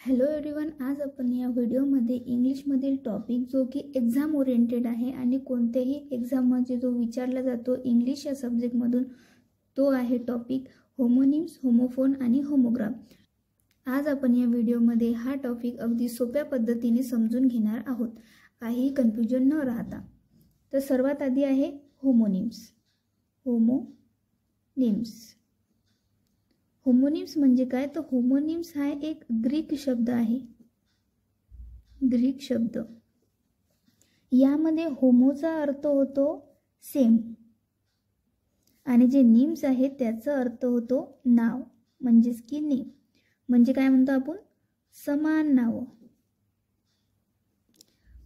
Hello everyone, आज आपण या व्हिडिओमध्ये इंग्लिशमधील टॉपिक जो की एक्झाम ओरिएंटेड आहे आणि कोणत्याही एक्झाममध्ये जो विचारला जातो इंग्लिश या सब्जेक्टमधून तो आहे टॉपिक होमोनिम्स, होमोफोन आणि होमोग्राफ. आज आपण या व्हिडिओमध्ये हा टॉपिक अगदी सोप्या पद्धतीने समजून घेणार आहोत, काही कन्फ्युजन न राहता. तर सर्वात आधी आहे होमोनिम्स. होमोनिम्स म्हणजे काय? तर होमोनिम्स हा एक ग्रीक शब्द आहे. ग्रीक शब्द यामध्ये होमोचा अर्थ होतो सेम आणि जे निम्स आहे त्याचा अर्थ होतो नाव, म्हणजेच की नेम. म्हणजे काय म्हणतो आपण? समान नाव.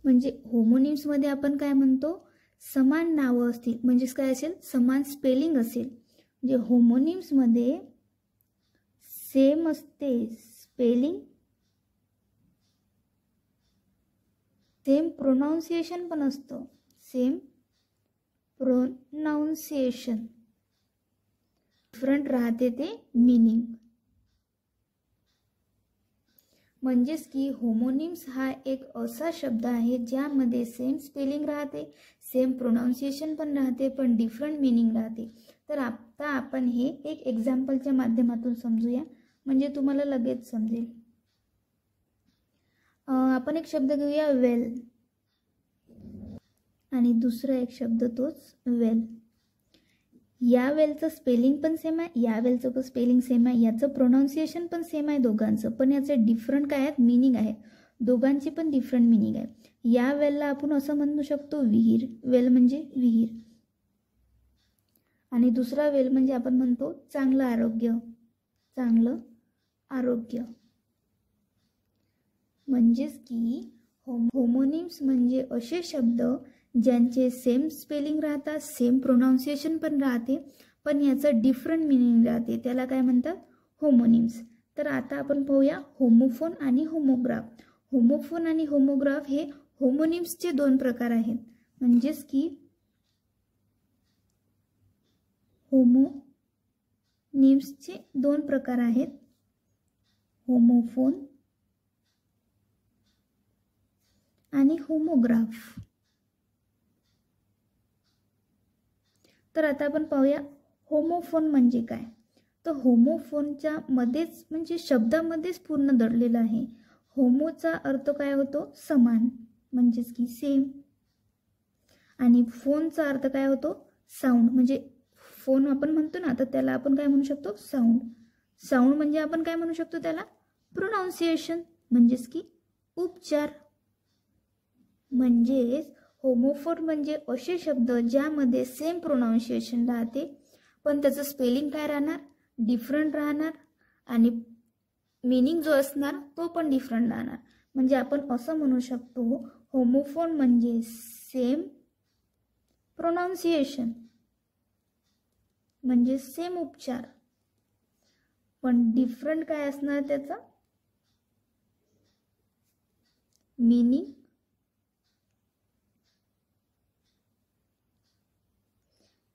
म्हणजे होमोनिम्स मध्ये आपण काय म्हणतो? समान नावं असतील, म्हणजेच काय असेल? समान स्पेलिंग असेल. म्हणजे होमोनिम्स मध्ये सेम असते स्पेलिंग, सेम प्रोनाउन्सिएशन पण असतं. सेम प्रोनाउन्सिएशन, डिफरंट राहते ते मीनिंग. म्हणजेच की होमोनिम्स हा एक असा शब्द आहे ज्यामध्ये सेम स्पेलिंग राहते, सेम प्रोनाउन्सिएशन पण राहते, पण डिफरंट मीनिंग राहते. तर आता आपण हे एक एक्झाम्पलच्या माध्यमातून समजूया, म्हणजे तुम्हाला लगेच समजेल. आपण एक शब्द घेऊया वेल आणि दुसरा एक शब्द तोच वेल. या वेलचं स्पेलिंग पण सेम आहे, या वेलचं पण स्पेलिंग सेम आहे, याचं प्रोनाउन्सिएशन पण सेम आहे दोघांचं, पण याचे डिफरंट काय आहेत? मीनिंग आहे. दोघांची पण डिफरंट मीनिंग आहे. या वेलला आपण असं म्हणू शकतो विहीर, वेल म्हणजे विहीर. आणि दुसरा वेल म्हणजे आपण म्हणतो चांगलं आरोग्य, चांगलं आरोग्य. म्हणजेच की होमोनिम्स म्हणजे असे शब्द ज्यांचे सेम स्पेलिंग राहतात, सेम प्रोनाउन्सिएशन पण राहते, पण याचं डिफरंट मीनिंग राहते, त्याला काय म्हणतात? होमोनिम्स. तर आता आपण पाहूया होमोफोन आणि होमोग्राफ. होमोफोन आणि होमोग्राफ हे होमोनिम्सचे दोन प्रकार आहेत. म्हणजेच की होमोनिम्सचे दोन प्रकार आहेत, होमोफोन आणि होमोग्राफ. तर आता आपण पाहूया होमोफोन म्हणजे काय. तर होमोफोनच्या मध्येच म्हणजे शब्दामध्येच पूर्ण दडलेला आहे. होमोचा अर्थ काय होतो? समान, म्हणजेच की सेम. आणि फोनचा अर्थ काय होतो? साऊंड. म्हणजे फोन आपण म्हणतो ना, तर त्याला आपण काय म्हणू शकतो? साऊंड. साऊंड म्हणजे आपण काय म्हणू शकतो त्याला? प्रोनाउन्सिएशन, म्हणजेच की उच्चार. म्हणजेच होमोफोन म्हणजे असे शब्द ज्यामध्ये सेम प्रोनाउन्सिएशन राहते, पण त्याचं स्पेलिंग काय राहणार? डिफरंट राहणार, आणि मीनिंग जो असणार तो पण डिफरंट राहणार. म्हणजे आपण असं म्हणू शकतो होमोफोन म्हणजे सेम प्रोनाउन्सिएशन, म्हणजे सेम उच्चार, पण डिफरंट काय असणार त्याचा? मीनिंग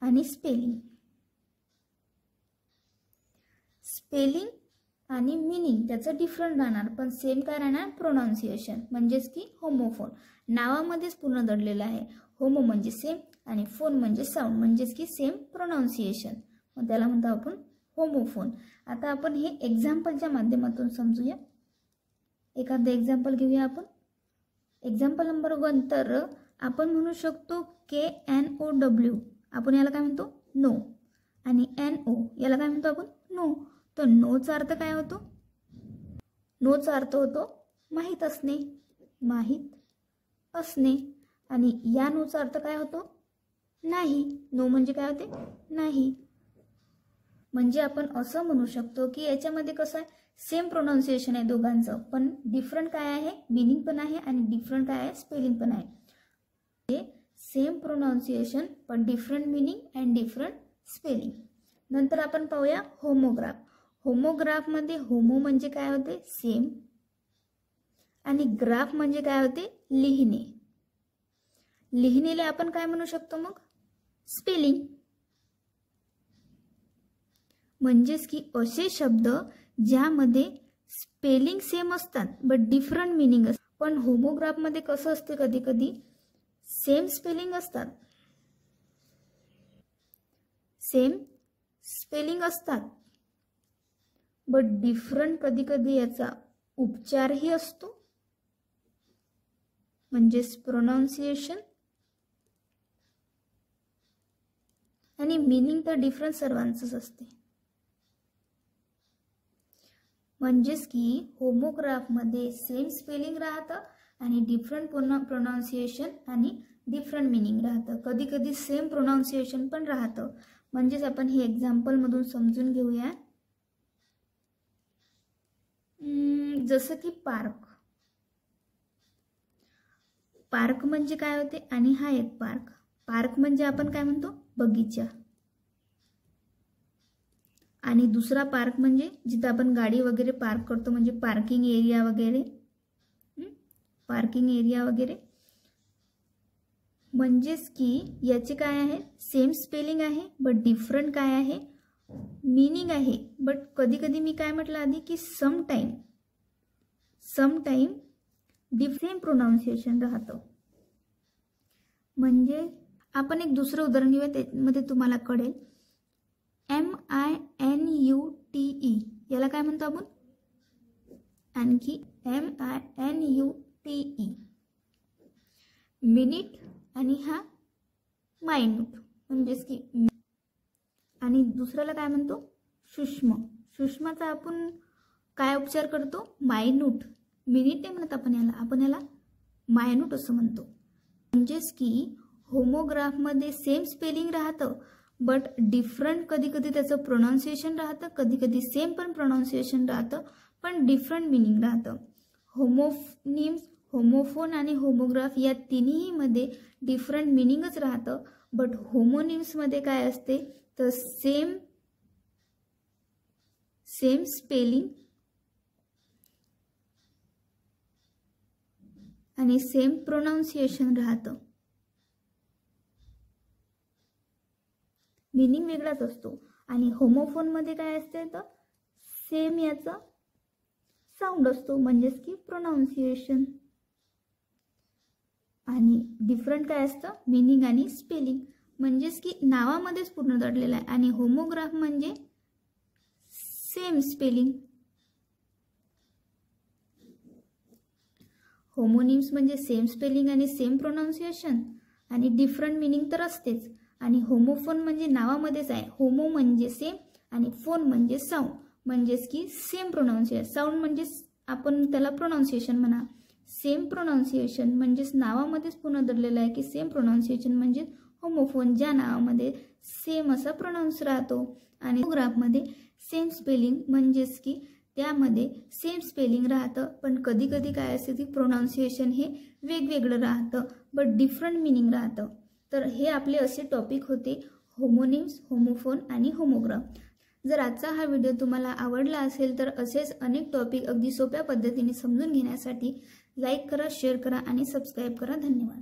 आणि स्पेलिंग. स्पेलिंग आणि मीनिंग त्याचं डिफरंट राहणार, पण सेम काय राहणार? प्रोनाउन्सिएशन. म्हणजेच की होमोफोन नावामध्येच पूर्ण दडलेलं आहे. होमो म्हणजे सेम आणि फोन म्हणजे साऊंड, म्हणजेच की सेम प्रोनाउन्सिएशन, मग त्याला म्हणतो आपण होमोफोन. आता आपण हे एक्झाम्पलच्या माध्यमातून समजूया. एखादं एक्झाम्पल घेऊया आपण. Example number 1. तर आपण म्हणू शकतो KNOW, आपण याला काय म्हणतो? नो. आणि NO याला काय म्हणतो आपण? नो. तर नोचा अर्थ काय होतो? नोचा अर्थ होतो माहीत असणे, माहीत असणे. आणि या नोचा अर्थ काय होतो? नाही. नो म्हणजे काय होते? नाही. म्हणजे आपण असं म्हणू शकतो की याच्यामध्ये कसं आहे? सेम प्रोनाउन्सिएशन आहे दोघांचं, पण डिफरंट काय आहे? मीनिंग पण आहे, आणि डिफरंट काय आहे? स्पेलिंग पण आहे. सेम प्रोनाउन्सिएशन पण different meaning and different spelling. नंतर आपण पाहूया होमोग्राफ. होमोग्राफ मध्ये होमो म्हणजे काय होते? सेम, आणि ग्राफ म्हणजे काय होते? लिहिणे. लिहिणेला आपण काय म्हणू शकतो मग? स्पेलिंग. म्हणजेच की असे शब्द ज्यामध्ये स्पेलिंग सेम असतात बट डिफरंट मिनिंग असतात. पण होमोग्राफमध्ये कसं असते, कधी कधी सेम स्पेलिंग असतात, सेम स्पेलिंग असतात बट डिफरंट कधी कधी याचा उच्चारही असतो, म्हणजेच प्रोनाउन्सिएशन, आणि मीनिंग तर डिफरंट सर्वांचंच असते. म्हणजेच की होमोग्राफमध्ये सेम स्पेलिंग राहतं आणि डिफरंट प्रोनाउन्सिएशन आणि डिफरंट मिनिंग राहतं. कधी कधी सेम प्रोनाउन्सिएशन पण राहतं. म्हणजेच आपण हे एक्झाम्पलमधून समजून घेऊया. जसं की पार्क. पार्क म्हणजे काय होते, आणि हा एक पार्क. पार्क म्हणजे आपण काय म्हणतो, बगीचा. आणि दुसरा पार्क म्हणजे जिथे आपण गाडी वगैरे पार्क करतो, म्हणजे पार्किंग एरिया वगैरे, पार्किंग एरिया वगैरे. म्हणजेच की याचे काय आहे, सेम स्पेलिंग आहे बट डिफरंट काय आहे, मीनिंग आहे. बट कधी कधी मी काय म्हटलं आधी की सम टाइम सेम प्रोनाउन्सिएशन राहतं. म्हणजे आपण एक दुसरं उदाहरण घेऊया, त्यामध्ये तुम्हाला कळेल. MINUTE याला काय म्हणतो आपण, आणखी MINUTE, मिनिट, आणि हा मायन्यूट म्हणजेच की. आणि दुसऱ्याला काय म्हणतो, सूक्ष्म. सूक्ष्माचा आपण काय उच्चार करतो, मायन्यूट. मिनिट नाही म्हणत आपण याला मायन्यूट असं म्हणतो. म्हणजेच की होमोग्राफमध्ये सेम स्पेलिंग राहतं बट डिफरंट कधी कधी त्याचं प्रोनाउन्सिएशन राहतं, कधी कधी सेम पण प्रोनाउन्सिएशन राहतं पण डिफरंट मिनिंग राहतं. होमोनिम्स, होमोफोन आणि होमोग्राफ या तिन्हीमध्ये डिफरंट मिनिंगच राहतं. बट होमोनिम्समध्ये काय असते तर सेम स्पेलिंग आणि सेम प्रोनाउन्सिएशन राहतं. मिनिंग वेगळाच असतो. आणि होमोफोनमध्ये काय असते तर सेम याचा साऊंड असतो, म्हणजेच की प्रोनाउन्सिएशन. आणि डिफरंट काय असतं, मिनिंग आणि स्पेलिंग. म्हणजेच की नावामध्येच पूर्ण दडलेलं आहे. आणि होमोग्राफ म्हणजे सेम स्पेलिंग. होमोनिम्स म्हणजे सेम स्पेलिंग आणि सेम प्रोनाउन्सिएशन आणि डिफरंट मिनिंग तर असतेच. आणि होमोफोन म्हणजे नावामध्येच आहे. होमो म्हणजे सेम आणि फोन म्हणजे साऊंड, म्हणजेच की सेम प्रोनाउन्सिएशन. साऊंड म्हणजे आपण त्याला प्रोनाउन्सिएशन म्हणा. सेम प्रोनाउन्सिएशन म्हणजेच नावामध्येच पूर्ण दडलेलं आहे की सेम प्रोनाउन्सिएशन म्हणजे होमोफोन, ज्या नावामध्ये सेम असा प्रोनाउन्स राहतो. आणि होमोग्राफमध्ये सेम स्पेलिंग म्हणजेच की त्यामध्ये सेम स्पेलिंग राहतं पण कधी कधी काय असते की प्रोनाउन्सिएशन हे वेगवेगळं राहतं बट डिफरंट मिनिंग राहतं. तर हे आपले असे टॉपिक होते, होमोनिम्स, होमोफोन आणि होमोग्राफ. जर आजचा हा व्हिडिओ तुम्हाला आवडला असेल तर असेच अनेक टॉपिक अगदी सोप्या पद्धतीने समजून घेण्यासाठी लाईक करा, शेअर करा आणि सबस्क्राईब करा. धन्यवाद.